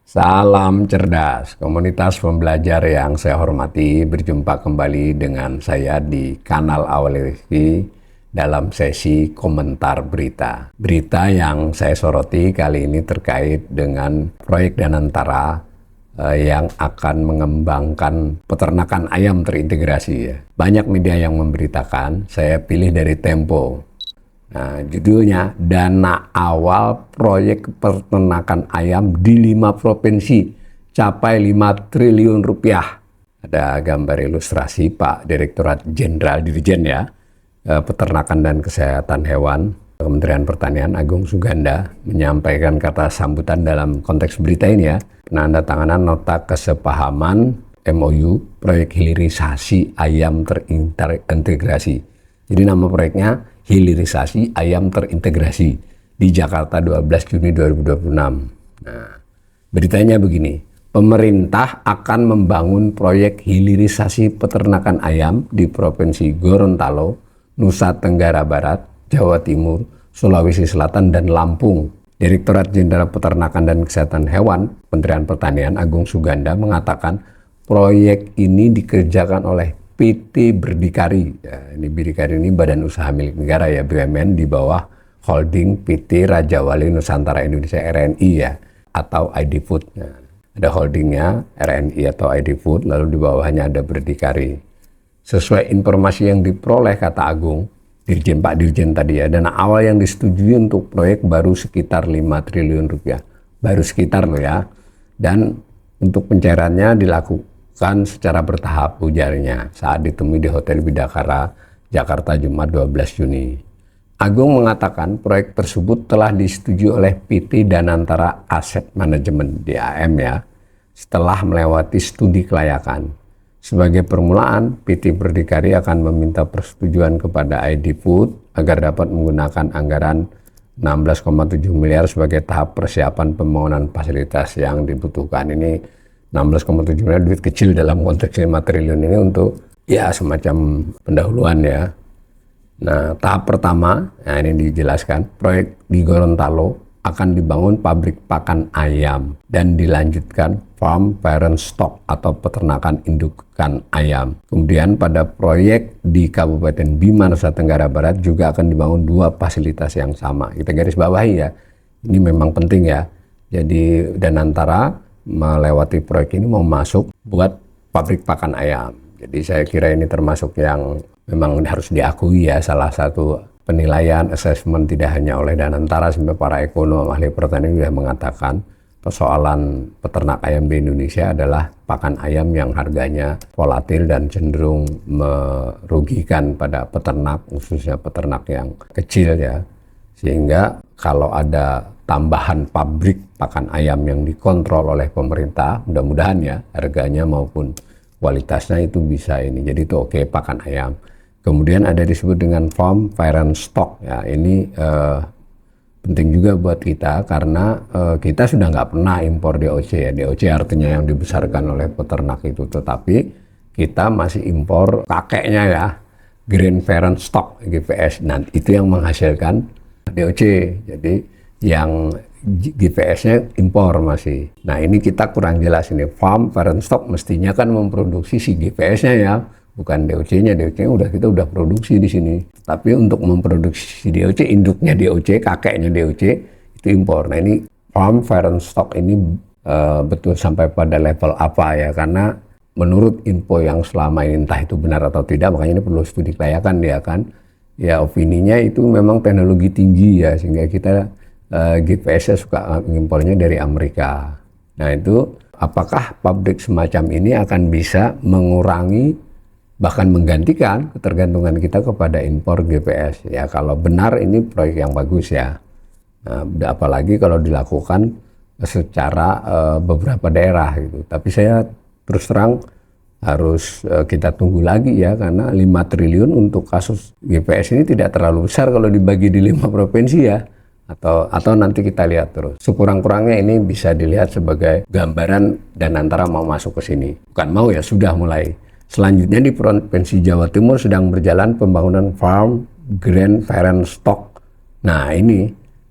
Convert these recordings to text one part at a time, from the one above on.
Salam cerdas, komunitas pembelajar yang saya hormati, berjumpa kembali dengan saya di kanal Awal Rizky dalam sesi komentar berita. Berita yang saya soroti kali ini terkait dengan proyek Danantara yang akan mengembangkan peternakan ayam terintegrasi ya. Banyak media yang memberitakan, saya pilih dari Tempo. Nah, judulnya dana awal proyek peternakan ayam di 5 provinsi capai 5 triliun rupiah. Ada gambar ilustrasi Pak Direktorat Jenderal Dirjen ya, Peternakan dan Kesehatan Hewan, Kementerian Pertanian Agung Suganda menyampaikan kata sambutan dalam konteks berita ini ya, penandatanganan nota kesepahaman MOU proyek hilirisasi ayam terintegrasi. Jadi nama proyeknya hilirisasi ayam terintegrasi di Jakarta 12 Juni 2026. Nah, beritanya begini, pemerintah akan membangun proyek hilirisasi peternakan ayam di Provinsi Gorontalo, Nusa Tenggara Barat, Jawa Timur, Sulawesi Selatan, dan Lampung. Direktorat Jenderal Peternakan dan Kesehatan Hewan, Kementerian Pertanian Agung Suganda mengatakan proyek ini dikerjakan oleh PT Berdikari. Ya, ini Berdikari ini badan usaha milik negara ya, BUMN di bawah holding PT Raja Wali Nusantara Indonesia RNI ya, atau ID Food. Nah, ada holdingnya RNI atau ID Food, lalu di bawahnya ada Berdikari. Sesuai informasi yang diperoleh, kata Agung, Pak Dirjen tadi ya, dana awal yang disetujui untuk proyek baru sekitar 5 triliun rupiah. Baru sekitar loh ya. Dan untuk pencairannya dilakukan secara bertahap, ujarnya saat ditemui di Hotel Bidakara, Jakarta Jumat 12 Juni. Agung mengatakan proyek tersebut telah disetujui oleh PT Danantara Asset Management (DAM) ya, setelah melewati studi kelayakan. Sebagai permulaan, PT Berdikari akan meminta persetujuan kepada ID Food agar dapat menggunakan anggaran 16,7 miliar sebagai tahap persiapan pembangunan fasilitas yang dibutuhkan. Ini 16,7 miliar duit kecil dalam konteks 5 triliun ini untuk ya semacam pendahuluan ya. Nah, tahap pertama, nah ini dijelaskan, proyek di Gorontalo akan dibangun pabrik pakan ayam dan dilanjutkan farm parent stock atau peternakan indukan ayam. Kemudian pada proyek di Kabupaten Bima, Nusa Tenggara Barat juga akan dibangun 2 fasilitas yang sama. Kita garis bawahi ya, ini memang penting ya. Jadi Danantara melewati proyek ini mau masuk buat pabrik pakan ayam. Jadi saya kira ini termasuk yang memang harus diakui ya, salah satu penilaian assessment tidak hanya oleh Danantara, sampai para ekonom ahli pertanian sudah mengatakan persoalan peternak ayam di Indonesia adalah pakan ayam yang harganya volatil dan cenderung merugikan pada peternak, khususnya peternak yang kecil ya. Sehingga kalau ada tambahan pabrik pakan ayam yang dikontrol oleh pemerintah, mudah-mudahan ya harganya maupun kualitasnya itu bisa ini. Jadi itu oke, pakan ayam. Kemudian ada disebut dengan farm parent stock ya, ini penting juga buat kita karena kita sudah nggak pernah impor DOC ya. DOC artinya yang dibesarkan oleh peternak itu, tetapi kita masih impor kakeknya ya, grain parent stock GPS. Nah itu yang menghasilkan DOC. Jadi yang GPS-nya impor masih. Nah ini kita kurang jelas ini. Farm parent stock mestinya kan memproduksi si GPS-nya ya, bukan DOC-nya. DOC-nya kita udah produksi di sini. Tapi untuk memproduksi DOC, induknya DOC, kakeknya DOC itu impor. Nah ini farm parent stock ini betul sampai pada level apa ya? Karena menurut info yang selama ini entah itu benar atau tidak, makanya ini perlu studi kelayakan ya kan. Ya opininya itu memang teknologi tinggi ya, sehingga kita GPS-nya suka ngimpornya dari Amerika. Nah itu apakah pabrik semacam ini akan bisa mengurangi bahkan menggantikan ketergantungan kita kepada impor GPS ya, kalau benar ini proyek yang bagus ya. Nah, apalagi kalau dilakukan secara beberapa daerah gitu. Tapi saya terus terang harus kita tunggu lagi ya, karena 5 triliun untuk kasus GPS ini tidak terlalu besar kalau dibagi di 5 provinsi ya. Atau nanti kita lihat terus. Sekurang-kurangnya ini bisa dilihat sebagai gambaran Danantara mau masuk ke sini. Bukan mau ya, sudah mulai. Selanjutnya di Provinsi Jawa Timur sedang berjalan pembangunan farm grain parent stock. Nah ini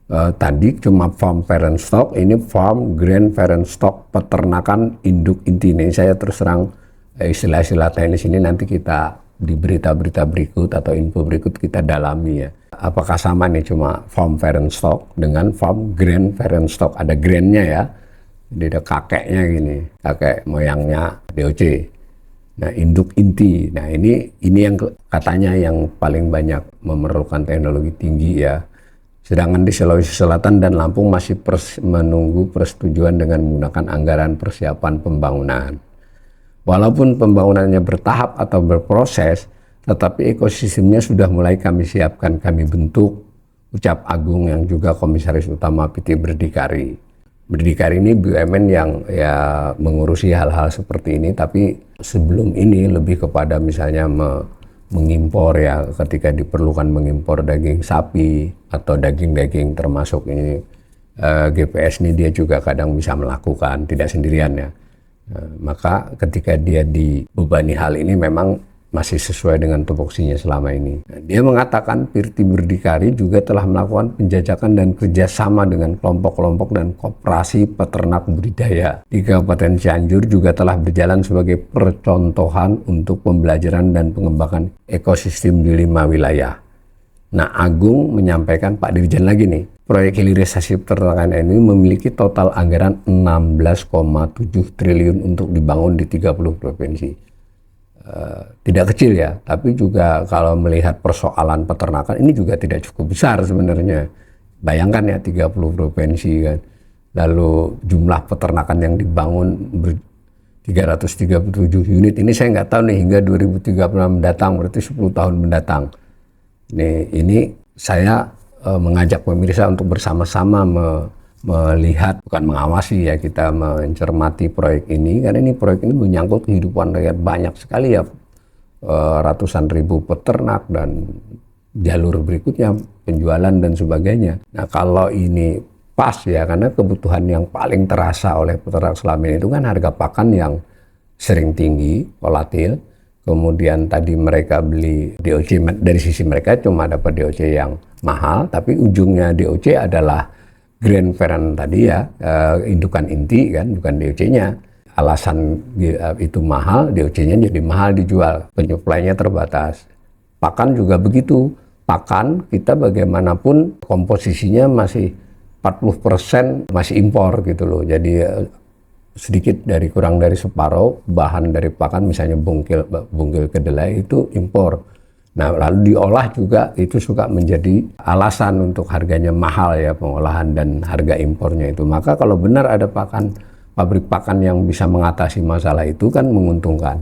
Tadi cuma farm parent stock, ini farm grand parent stock, peternakan induk inti. Ini saya terus terang istilah-istilah teknis ini nanti kita di berita-berita berikut atau info berikut kita dalami ya. Apakah sama nih cuma farm parent stock dengan farm grand parent stock? Ada grandnya ya, jadi ada kakeknya gini, kakek moyangnya DOC. Nah, induk inti. Nah, ini yang katanya yang paling banyak memerlukan teknologi tinggi ya. Sedangkan di Sulawesi Selatan dan Lampung masih menunggu persetujuan dengan menggunakan anggaran persiapan pembangunan. Walaupun pembangunannya bertahap atau berproses, tetapi ekosistemnya sudah mulai kami siapkan, kami bentuk, ucap Agung yang juga Komisaris Utama PT Berdikari. Berdikari ini BUMN yang ya mengurusi hal-hal seperti ini, tapi sebelum ini lebih kepada misalnya mengimpor ya, ketika diperlukan mengimpor daging sapi atau daging-daging termasuk ini GPS ini dia juga kadang bisa melakukan, tidak sendirian ya. Maka ketika dia dibebani hal ini memang masih sesuai dengan tupoksinya selama ini. Dia mengatakan PT Berdikari juga telah melakukan penjajakan dan kerjasama dengan kelompok-kelompok dan koperasi peternak budidaya di Kabupaten Cianjur, juga telah berjalan sebagai percontohan untuk pembelajaran dan pengembangan ekosistem di 5 wilayah. Nah, Agung menyampaikan, Pak Dirjen lagi nih, proyek hilirisasi peternakan ini memiliki total anggaran 16,7 triliun untuk dibangun di 30 provinsi. Tidak kecil ya, tapi juga kalau melihat persoalan peternakan ini juga tidak cukup besar sebenarnya. Bayangkan ya 30 provinsi kan, lalu jumlah peternakan yang dibangun 337 unit, ini saya nggak tahu nih hingga 2030 mendatang, berarti 10 tahun mendatang. Ini saya mengajak pemirsa untuk bersama-sama melihat, bukan mengawasi ya, kita mencermati proyek ini, karena ini proyek ini menyangkut kehidupan rakyat banyak sekali ya, ratusan ribu peternak dan jalur berikutnya penjualan dan sebagainya. Nah, kalau ini pas ya, karena kebutuhan yang paling terasa oleh peternak selama ini itu kan harga pakan yang sering tinggi, volatil. Kemudian tadi mereka beli DOC, dari sisi mereka cuma dapat DOC yang mahal, tapi ujungnya DOC adalah grand parent tadi ya, indukan inti kan, bukan DOC-nya. Alasan itu mahal, DOC-nya jadi mahal dijual, penyuplainya terbatas. Pakan juga begitu. Pakan kita bagaimanapun komposisinya masih 40% masih impor gitu loh. Jadi sedikit kurang dari separuh bahan dari pakan, misalnya bungkil kedelai itu impor. Nah, lalu diolah juga itu suka menjadi alasan untuk harganya mahal ya, pengolahan dan harga impornya itu. Maka kalau benar ada pabrik pakan yang bisa mengatasi masalah itu kan menguntungkan.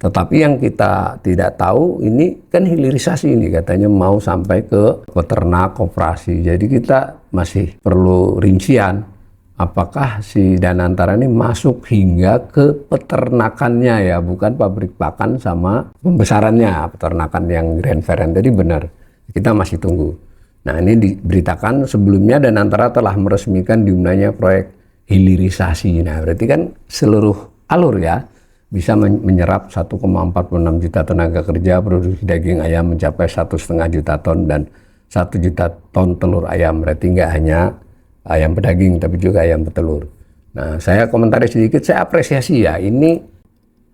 Tetapi yang kita tidak tahu ini kan hilirisasi ini katanya mau sampai ke peternak, koperasi. Jadi kita masih perlu rincian. Apakah si Danantara ini masuk hingga ke peternakannya ya, bukan pabrik pakan sama pembesarannya, peternakan yang grand parent tadi benar. Kita masih tunggu. Nah, ini diberitakan sebelumnya Danantara telah meresmikan dimulainya proyek hilirisasi. Nah, berarti kan seluruh alur ya bisa menyerap 1,46 juta tenaga kerja, produksi daging ayam mencapai 1,5 juta ton dan 1 juta ton telur ayam. Berarti nggak hanya ayam pedaging, tapi juga ayam petelur. Nah, saya komentari sedikit, saya apresiasi ya, ini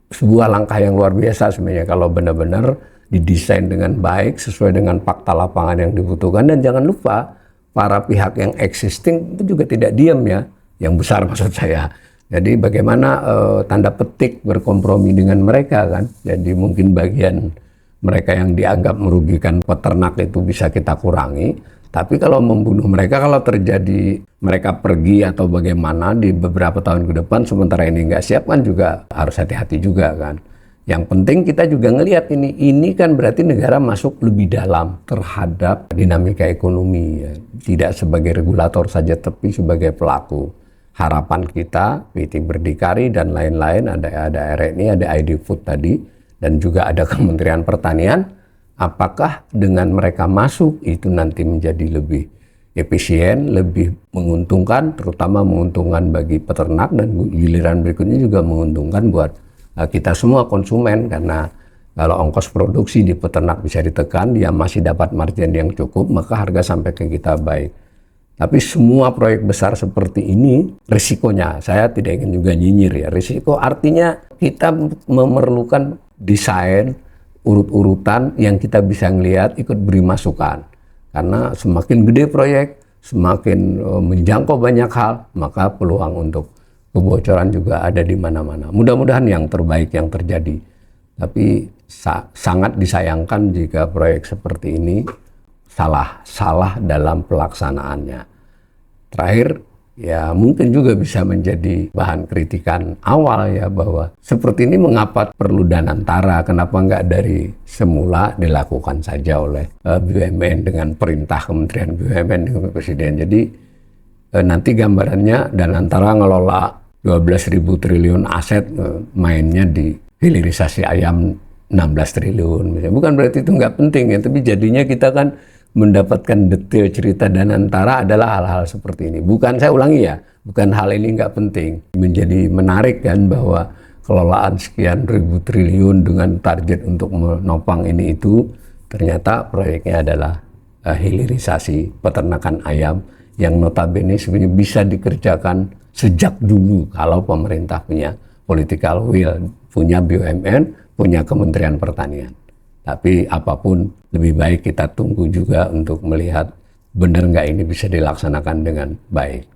sebuah langkah yang luar biasa sebenarnya kalau benar-benar didesain dengan baik, sesuai dengan fakta lapangan yang dibutuhkan. Dan jangan lupa, para pihak yang existing itu juga tidak diam ya, yang besar maksud saya. Jadi bagaimana tanda petik berkompromi dengan mereka kan, jadi mungkin bagian mereka yang dianggap merugikan peternak itu bisa kita kurangi. Tapi kalau membunuh mereka, kalau terjadi mereka pergi atau bagaimana di beberapa tahun ke depan, sementara ini nggak siap kan juga harus hati-hati juga kan. Yang penting kita juga ngelihat ini kan berarti negara masuk lebih dalam terhadap dinamika ekonomi ya. Tidak sebagai regulator saja, tapi sebagai pelaku. Harapan kita, PT Berdikari dan lain-lain, ada RNI, ada ID Food tadi, dan juga ada Kementerian Pertanian. Apakah dengan mereka masuk itu nanti menjadi lebih efisien, lebih menguntungkan, terutama menguntungkan bagi peternak, dan giliran berikutnya juga menguntungkan buat kita semua konsumen, karena kalau ongkos produksi di peternak bisa ditekan, dia masih dapat margin yang cukup, maka harga sampai ke kita baik. Tapi semua proyek besar seperti ini, risikonya, saya tidak ingin juga nyinyir ya, risiko artinya kita memerlukan desain, urut-urutan yang kita bisa ngelihat, ikut beri masukan. Karena semakin gede proyek, semakin menjangkau banyak hal, maka peluang untuk kebocoran juga ada di mana-mana. Mudah-mudahan yang terbaik yang terjadi. Tapi sangat disayangkan jika proyek seperti ini salah dalam pelaksanaannya. Terakhir, ya mungkin juga bisa menjadi bahan kritikan awal ya, bahwa seperti ini mengapa perlu Danantara, kenapa nggak dari semula dilakukan saja oleh BUMN dengan perintah Kementerian BUMN dengan Presiden. Jadi nanti gambarannya Danantara ngelola 12.000 triliun aset, mainnya di hilirisasi ayam 16 triliun. Bukan berarti itu nggak penting ya, tapi jadinya kita kan mendapatkan detail cerita Danantara adalah hal-hal seperti ini. Bukan, saya ulangi ya, bukan hal ini nggak penting. Menjadi menarik kan bahwa kelolaan sekian ribu triliun dengan target untuk menopang ini itu, ternyata proyeknya adalah hilirisasi peternakan ayam yang notabene sebenarnya bisa dikerjakan sejak dulu kalau pemerintah punya political will, punya BUMN, punya Kementerian Pertanian. Tapi apapun, lebih baik kita tunggu juga untuk melihat benar nggak ini bisa dilaksanakan dengan baik.